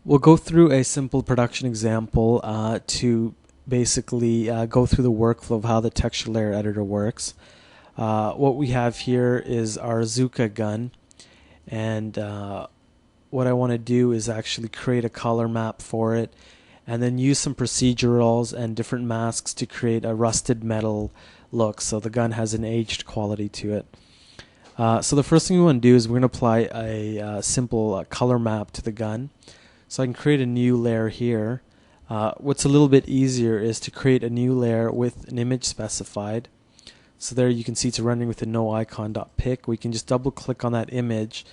We'll go through a simple production example to basically go through the workflow of how the texture layer editor works. What we have here is our Zuka gun, and what I want to do is actually create a color map for it and then use some procedurals and different masks to create a rusted metal look so the gun has an aged quality to it. So the first thing we want to do is we're going to apply a simple color map to the gun. So I can create a new layer here. What's a little bit easier is to create a new layer with an image specified. So there you can see it's rendering with a noicon.pic. We can just double click on that image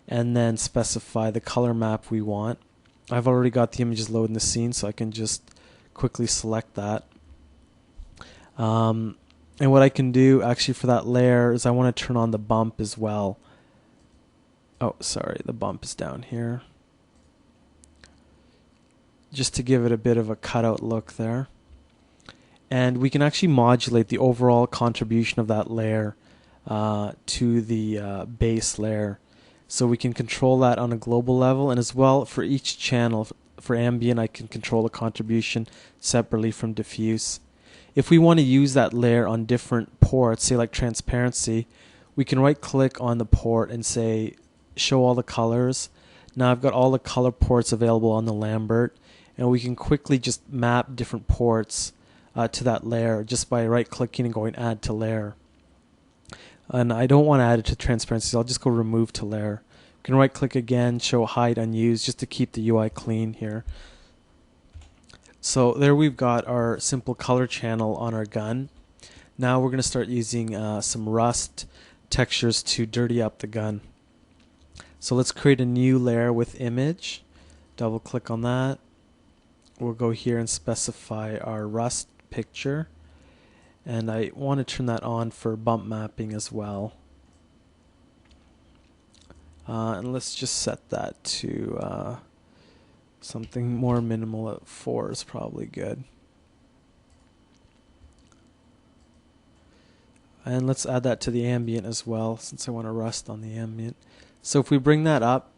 and then specify the color map we want. I've already got the images loaded in the scene, so I can just quickly select that. And what I can do actually for that layer is I want to turn on the bump as well. Oh, sorry, the bump is down here, just to give it a bit of a cutout look there. And we can actually modulate the overall contribution of that layer to the base layer. So we can control that on a global level, and as well for each channel. For ambient, I can control the contribution separately from diffuse. If we want to use that layer on different ports, say like transparency, we can right click on the port and say show all the colors. Now I've got all the color ports available on the Lambert, and we can quickly just map different ports to that layer just by right clicking and going add to layer. And I don't want to add it to transparency, so I'll just go remove to layer. You can right click again, show hide unused, just to keep the UI clean here. So there we've got our simple color channel on our gun. Now we're going to start using some rust textures to dirty up the gun. So let's create a new layer with image. Double click on that. We'll go here and specify our rust picture. And I want to turn that on for bump mapping as well. And let's just set that to something more minimal at 4 is probably good. And let's add that to the ambient as well, since I want to rust on the ambient. So if we bring that up,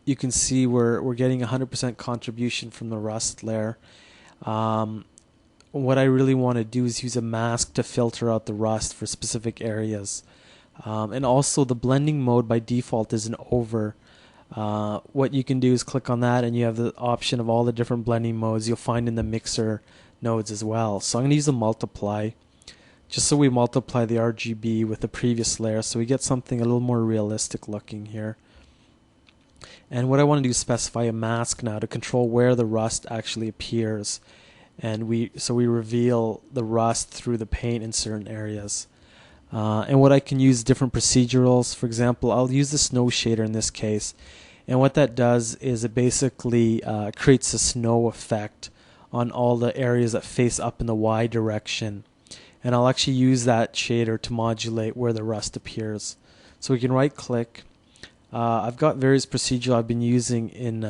you can see we're getting 100% contribution from the rust layer. What I really want to do is use a mask to filter out the rust for specific areas. And also the blending mode by default isn't over. What you can do is click on that and you have the option of all the different blending modes you'll find in the mixer nodes as well. So I'm going to use a multiply, just so we multiply the RGB with the previous layer so we get something a little more realistic looking here. And what I want to do is specify a mask now to control where the rust actually appears. And we reveal the rust through the paint in certain areas. And what I can use different procedurals. For example, I'll use the snow shader in this case. And what that does is it basically creates a snow effect on all the areas that face up in the Y direction. And I'll actually use that shader to modulate where the rust appears. So we can right click. I've got various procedures I've been using in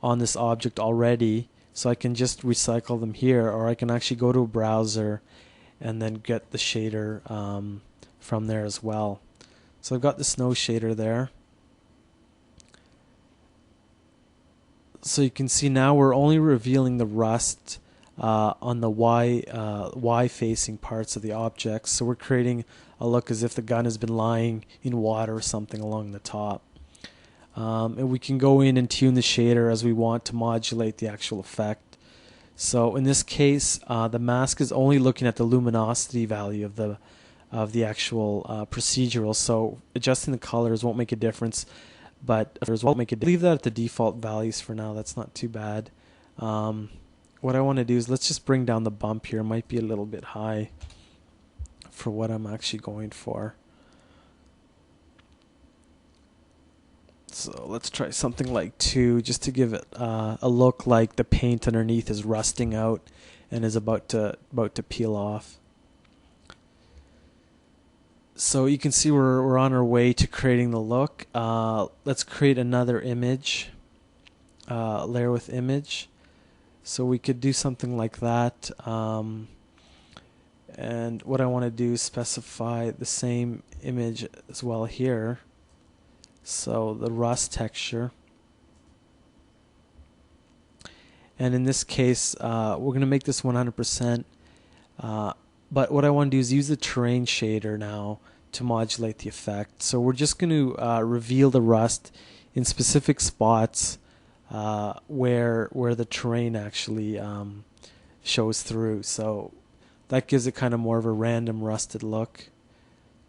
on this object already. So I can just recycle them here, or I can actually go to a browser and then get the shader from there as well. So I've got the snow shader there. So you can see now we're only revealing the rust on the Y facing parts of the objects. So we're creating a look as if the gun has been lying in water or something along the top. And we can go in and tune the shader as we want to modulate the actual effect. So in this case, the mask is only looking at the luminosity value of the actual procedural. So adjusting the colors won't make a difference, but leave that at the default values for now. That's not too bad. What I want to do is let's just bring down the bump here. It might be a little bit high for what I'm actually going for. So let's try something like 2, just to give it a look like the paint underneath is rusting out and is about to peel off. So you can see we're on our way to creating the look. Let's create another image, layer with image. So we could do something like that. And what I want to do is specify the same image as well here. So the rust texture. And in this case, we're going to make this 100%. But what I want to do is use the terrain shader now to modulate the effect. So we're just going to reveal the rust in specific spots where the terrain actually shows through. So that gives it kind of more of a random rusted look,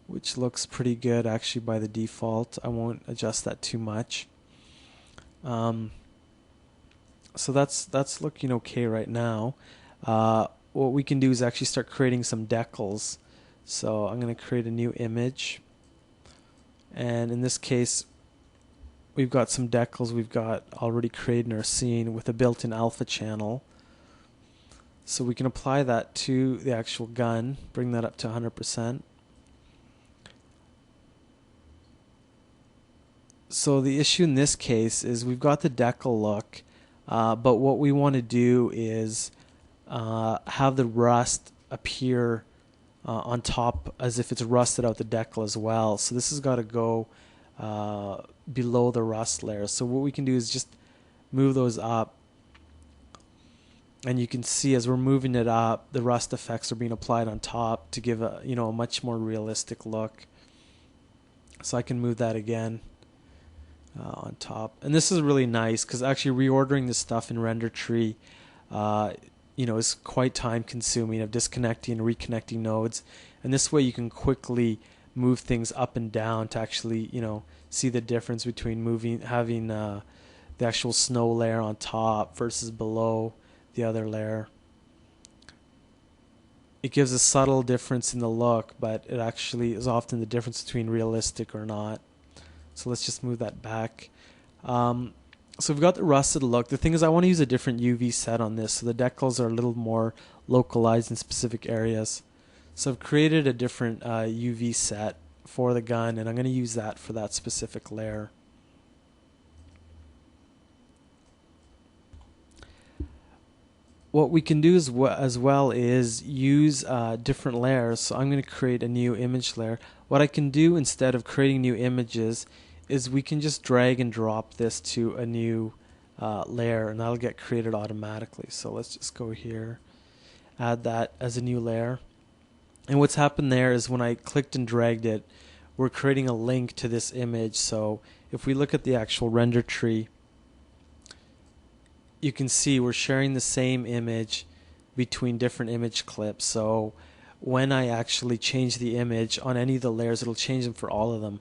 which looks pretty good actually by the default. I won't adjust that too much. So that's looking okay right now. What we can do is actually start creating some decals. So I'm going to create a new image, and in this case we've got some decals we've got already created in our scene with a built-in alpha channel. So we can apply that to the actual gun, bring that up to 100%. So the issue in this case is we've got the decal look, but what we want to do is have the rust appear on top as if it's rusted out the decal as well. So this has got to go below the rust layer. So what we can do is just move those up, and you can see as we're moving it up, the rust effects are being applied on top to give a a much more realistic look. So I can move that again on top, and this is really nice because actually reordering this stuff in render tree is quite time consuming of disconnecting and reconnecting nodes, and this way you can quickly move things up and down to actually see the difference between having the actual snow layer on top versus below the other layer. It gives a subtle difference in the look, but it actually is often the difference between realistic or not. So let's just move that back. So we've got the rusted look. The thing is I want to use a different UV set on this, so the decals are a little more localized in specific areas. So I've created a different UV set for the gun, and I'm going to use that for that specific layer. What we can do as well is use different layers. So I'm going to create a new image layer. What I can do instead of creating new images is we can just drag and drop this to a new layer, and that'll get created automatically. So let's just go here, add that as a new layer. And what's happened there is when I clicked and dragged it, we're creating a link to this image. So if we look at the actual render tree, you can see we're sharing the same image between different image clips. So when I actually change the image on any of the layers, it'll change them for all of them.